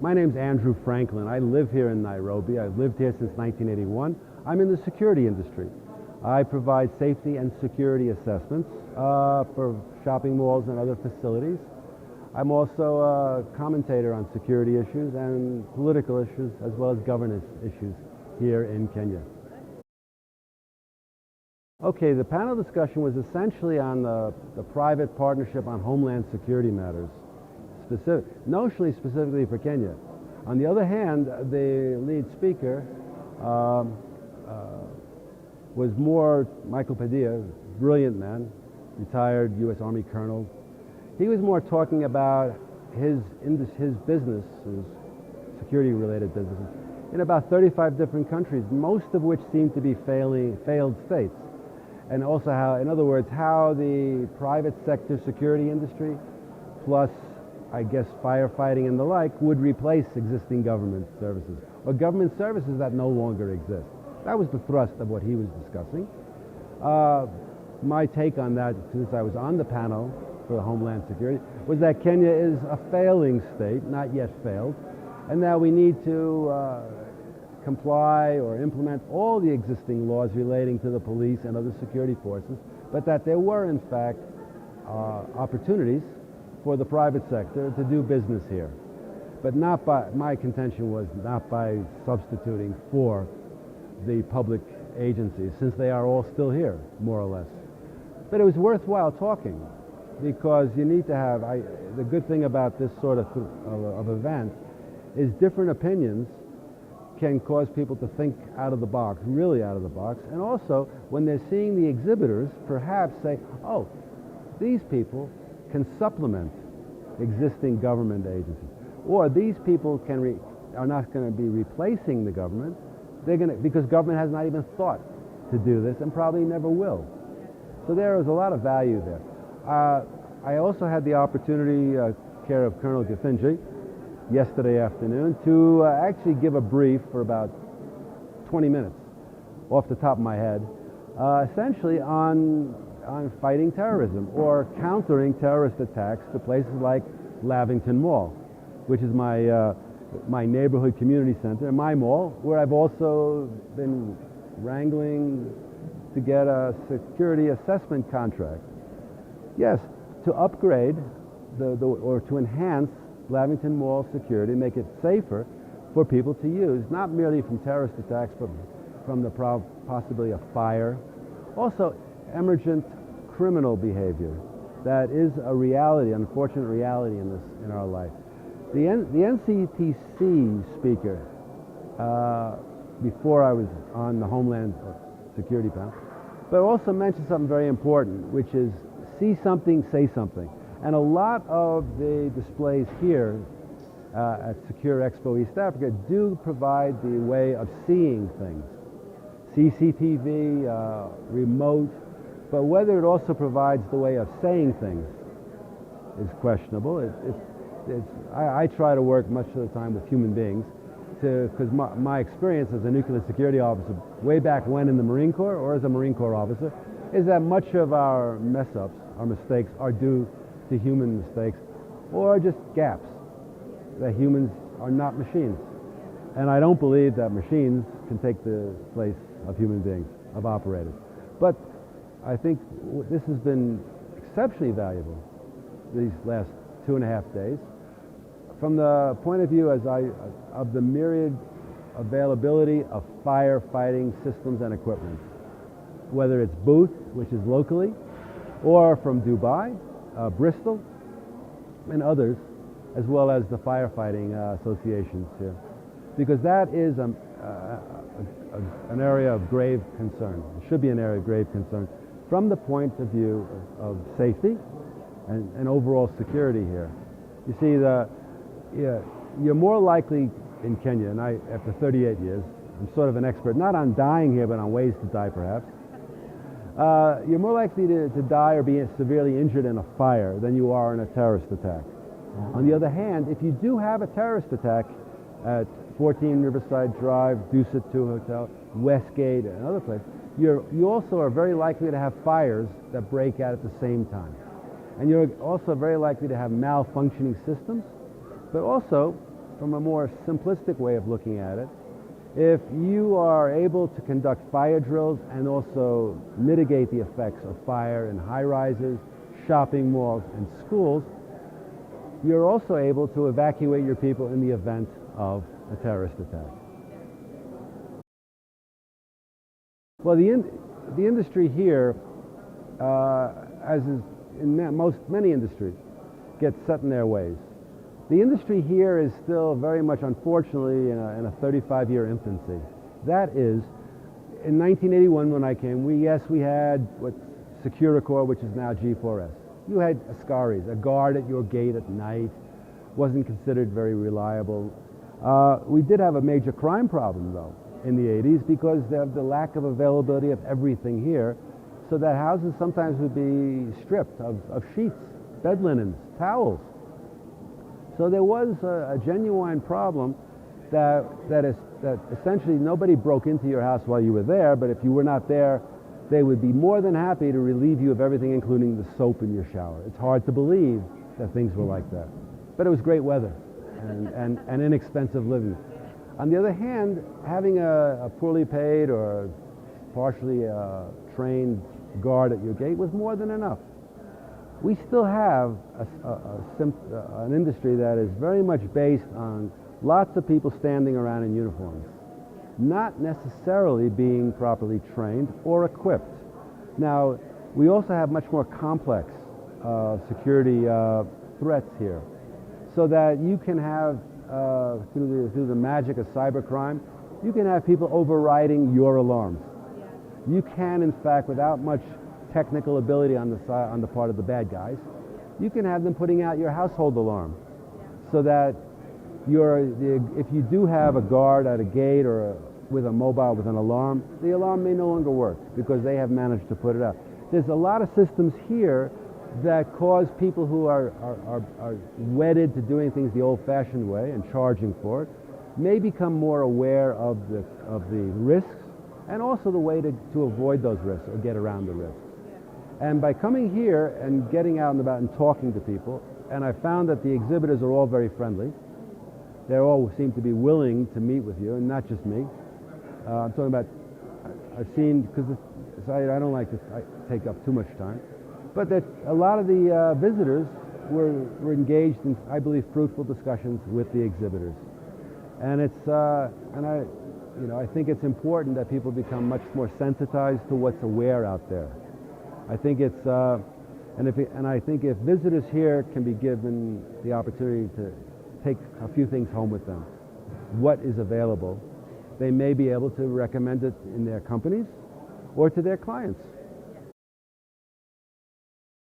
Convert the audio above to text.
My name's Andrew Franklin. I live here in Nairobi. I've lived here since 1981. I'm in the security industry. I provide safety and security assessments for shopping malls and other facilities. I'm also a commentator on security issues and political issues as well as governance issues here in Kenya. Okay, the panel discussion was essentially on the private partnership on homeland security matters, notionally specifically for Kenya. On the other hand, the lead speaker was more Michael Padilla, brilliant man, retired U.S. Army colonel. He was more talking about his business, his security-related businesses, in about 35 different countries, most of which seem to be failed states. And also how, in other words, how the private sector security industry, plus, I guess, firefighting and the like, would replace existing government services, or government services that no longer exist. That was the thrust of what he was discussing. My take on that, since I was on the panel for Homeland Security, was that Kenya is a failing state, not yet failed, and that we need to comply or implement all the existing laws relating to the police and other security forces, but that there were, in fact, opportunities for the private sector to do business here. But not by, my contention was not by substituting for the public agencies, since they are all still here, more or less. But it was worthwhile talking, because you need to have, the good thing about this sort of event is different opinions can cause people to think out of the box, really out of the box, and also when they're seeing the exhibitors, perhaps say, oh, these people can supplement existing government agencies, or these people are not going to be replacing the government. They're going to, because government has not even thought to do this and probably never will. So there is a lot of value there. I also had the opportunity, care of Colonel Gafinji, yesterday afternoon, to actually give a brief for about 20 minutes off the top of my head, essentially on fighting terrorism or countering terrorist attacks to places like Lavington Mall, which is my neighborhood community center, my mall, where I've also been wrangling to get a security assessment contract. Yes, to upgrade or to enhance Lavington Mall security, make it safer for people to use, not merely from terrorist attacks, but from the possibility of fire. Also, emergent criminal behavior that is a reality, unfortunate reality in our life. The NCTC speaker, before I was on the Homeland Security panel, but also mentioned something very important, which is see something, say something. And a lot of the displays here at Securexpo East Africa do provide the way of seeing things. CCTV, remote, but whether it also provides the way of saying things is questionable. I try to work much of the time with human beings, because my experience as a nuclear security officer way back when in the Marine Corps, or as a Marine Corps officer, is that much of our mess-ups, our mistakes, are due to human mistakes or just gaps, that humans are not machines. And I don't believe that machines can take the place of human beings, of operators. But I think this has been exceptionally valuable these last 2.5 days from the point of view of the myriad availability of firefighting systems and equipment, whether it's Booth, which is locally, or from Dubai, Bristol, and others, as well as the firefighting associations here, because that is an area of grave concern. It should be an area of grave concern from the point of view of safety and overall security here. You see, you're more likely in Kenya, and after 38 years, I'm sort of an expert, not on dying here, but on ways to die perhaps. You're more likely to die or be severely injured in a fire than you are in a terrorist attack. On the other hand, if you do have a terrorist attack at 14 Riverside Drive, Dusit 2 Hotel, Westgate, and other places, you also are very likely to have fires that break out at the same time. And you're also very likely to have malfunctioning systems, but also from a more simplistic way of looking at it, if you are able to conduct fire drills and also mitigate the effects of fire in high rises, shopping malls, and schools, you're also able to evacuate your people in the event of a terrorist attack. Well, the industry here, as is in many industries, gets set in their ways. The industry here is still very much, unfortunately, in a 35-year infancy. That is, in 1981 when I came, we had what Securexpo, which is now G4S. You had Ascaris, a guard at your gate at night, wasn't considered very reliable. We did have a major crime problem, though, in the 80s because of the lack of availability of everything here, so that houses sometimes would be stripped of sheets, bed linens, towels. So there was a genuine problem that essentially nobody broke into your house while you were there, but if you were not there, they would be more than happy to relieve you of everything, including the soap in your shower. It's hard to believe that things were like that. But it was great weather and inexpensive living. On the other hand, having a poorly paid or partially trained guard at your gate was more than enough. We still have an industry that is very much based on lots of people standing around in uniforms, not necessarily being properly trained or equipped. Now, we also have much more complex security threats here, so that you can have, through the magic of cybercrime, you can have people overriding your alarms. You can, in fact, without much technical ability on the part of the bad guys, you can have them putting out your household alarm, so that if you do have a guard at a gate or with a mobile with an alarm, the alarm may no longer work because they have managed to put it out. There's a lot of systems here that cause people who are wedded to doing things the old-fashioned way and charging for it, may become more aware of the risks and also the way to avoid those risks or get around the risks. And by coming here and getting out and about and talking to people, and I found that the exhibitors are all very friendly. They all seem to be willing to meet with you, and not just me. I'm talking about, I've seen, because I don't like to take up too much time, but that a lot of the visitors were engaged in, I believe, fruitful discussions with the exhibitors. And I think it's important that people become much more sensitized to what's aware out there. I think I think if visitors here can be given the opportunity to take a few things home with them, what is available, they may be able to recommend it in their companies or to their clients.